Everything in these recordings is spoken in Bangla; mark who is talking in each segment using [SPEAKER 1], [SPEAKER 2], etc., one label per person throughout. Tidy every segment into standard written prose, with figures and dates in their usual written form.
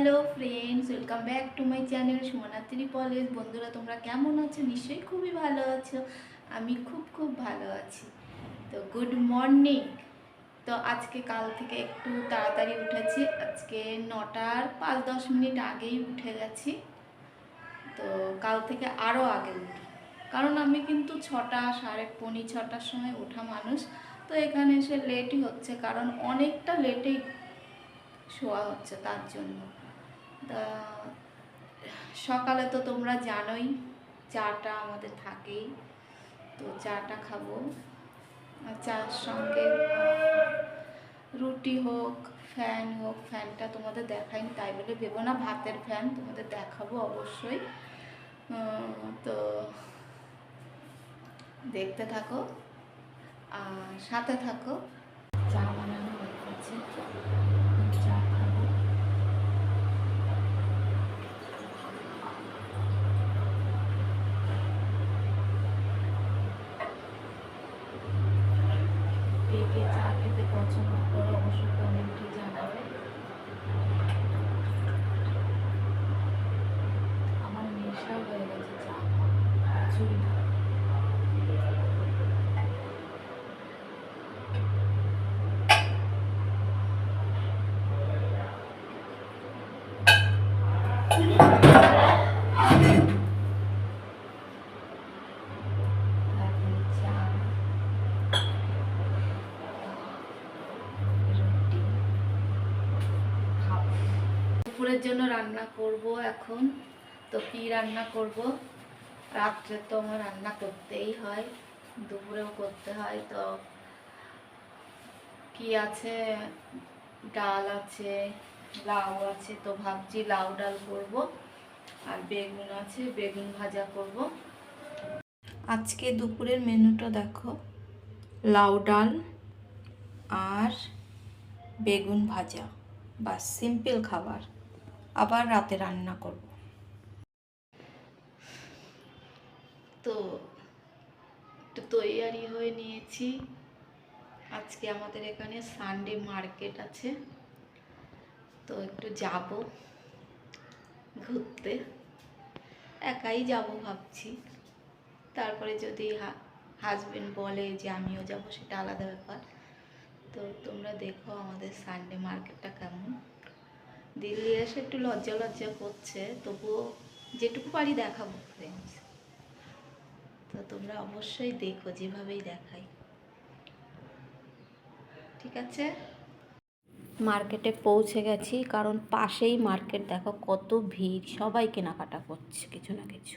[SPEAKER 1] Hello friends, welcome back to my channel সুমনাত্রী পলেজ। বন্ধুরা, তোমরা কেমন আছো? নিশ্চয়ই খুবই ভালো আছো। আমি খুব ভালো আছি। তো গুড মর্নিং। তো আজকে কাল থেকে একটু তাড়াতাড়ি উঠেছি। আজকে 9টার 5-10 মিনিট আগেই উঠে গেছি। তো কাল থেকে আরও আগে উঠি, কারণ আমি কিন্তু 6টা 6:45-6টার সময় ওঠা মানুষ। তো এখানে এসে লেটই হচ্ছে, কারণ অনেকটা লেটেই শোয়া হচ্ছে তার জন্য। তা সকালে তো তোমরা জানোই চাটা আমাদের থাকেই, তো চাটা খাবো। আর চার সঙ্গে রুটি হোক, ফ্যান হোক। ফ্যানটা তোমাদের দেখাইনি, তাই বলে ভেবো না ভাতের ফ্যান, তোমাদের দেখাবো অবশ্যই। তো দেখতে থাকো আর সাথে থাকো। চা বানানো হয়ে গেছে, চা খাবো। কে চা খেতে পছন্দ করে অবশ্যই কমেন্টে জানাবে। আমার নেশা হয়ে গেছে চা কিছুই না। দুপুরের জন্য রান্না করব এখন। তো কি রান্না করব? রাত্রে তো আমার রান্না করতেই হয়, দুপুরেও করতে হয়। তো কি আছে, ডাল আছে, লাউ আছে, তো ভাবছি লাউ ডাল করব। আর বেগুন আছে, বেগুন ভাজা করব। আজকে দুপুরের মেনুটা দেখো, লাউ ডাল আর বেগুন ভাজা, বাস সিম্পল খাবার। আবার রাতে রান্না করব। তো একটু তৈয়ারি হয়ে নিয়েছি। আজকে আমাদের এখানে সানডে মার্কেট আছে, তো একটু যাব ঘুরতে। একাই যাব ভাবছি, তারপরে যদি হাজবেন্ড বলে যে আমিও যাব, সেটা আলাদা ব্যাপার। তো তোমরা দেখো আমাদের সানডে মার্কেটটা কেমন। দিল্লি এসে একটু লজ্জা লজ্জা করছে, তবুও যেটুকু পারি দেখাবো ফ্রেন্ডস। তো তোমরা অবশ্যই দেখো, যেভাবেই দেখাই, ঠিক আছে? মার্কেটে পৌঁছে গেছি, কারণ পাশেই মার্কেট। দেখো কত ভিড়, সবাই কেনাকাটা করছে কিছু না কিছু।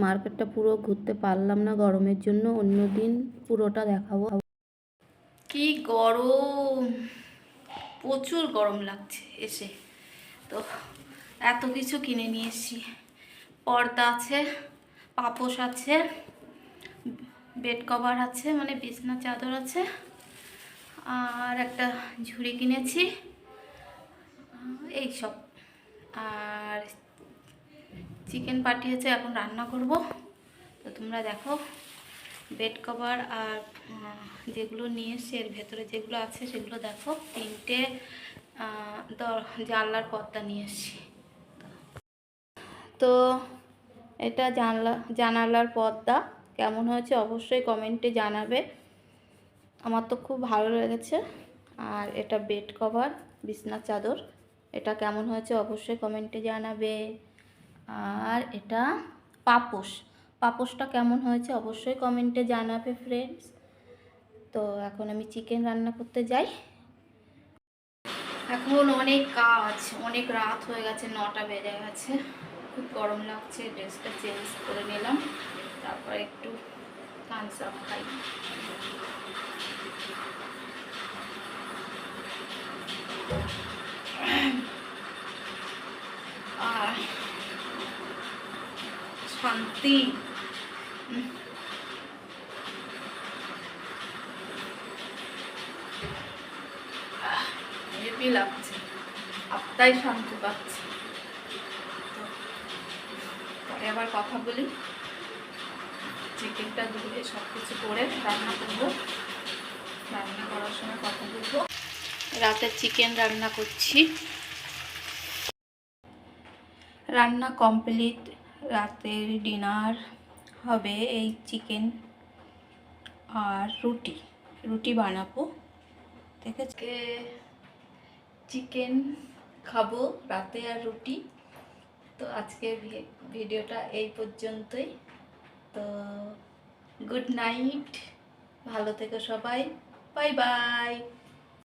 [SPEAKER 1] মার্কেটটা পুরো ঘুরতে পারলাম না গরমের জন্য, অন্যদিন পুরোটা দেখাবো। কি গরম, প্রচুর গরম লাগছে এসে। তো এত কিছু কিনে নিয়ে এসেছি। পর্দা আছে, পাপোশ আছে, বেড কভার আছে, মানে বিছনা চাদর আছে, আর একটা ঝুড়ি কিনেছি, এইসব। আর চিকেন পাঠিয়েছে, এখন রান্না করব। তো তোমরা দেখো, বেড কভার আর যেগুলো নিয়ে এসছি এর ভেতরে যেগুলো আছে সেগুলো দেখো। 3টে জানলার পর্দা নিয়ে এসছি। তো এটা জানালার পর্দা কেমন হয়েছে অবশ্যই কমেন্টে জানাবে। আমার তো খুব ভালো লেগেছে। আর এটা বেড কভার, বিছনা চাদর, এটা কেমন হয়েছে অবশ্যই কমেন্টে জানাবে। আর এটা পাপোশটা কেমন হয়েছে অবশ্যই কমেন্টে জানাবে ফ্রেন্ডস। তো এখন আমি চিকেন রান্না করতে যাই। এখন অনেক কাজ, অনেক রাত হয়ে গেছে, 9টা বেজে গেছে। খুব গরম লাগছে, ড্রেসটা চেঞ্জ করে নিলাম, তারপর একটু থামস আপ খাই। আর শান্তি। হেভি লাগছে, আত্মায় শান্তি পাচ্ছি। তো পরে আবার কথা বলি, চিকেনটা ধুয়ে সব কিছু করে রান্না করবো। রান্না করার সময় কথা বলবো। রাতে চিকেন রান্না করছি, রান্না কমপ্লিট। রাতের ডিনার হবে এই চিকেন আর রুটি, রুটি বানাবো। ঠিক আছে, চিকেন খাবো রাতে আর রুটি। তো আজকের ভিডিওটা এই পর্যন্তই। তো গুড নাইট, ভালো থেকো সবাই, বাই বাই।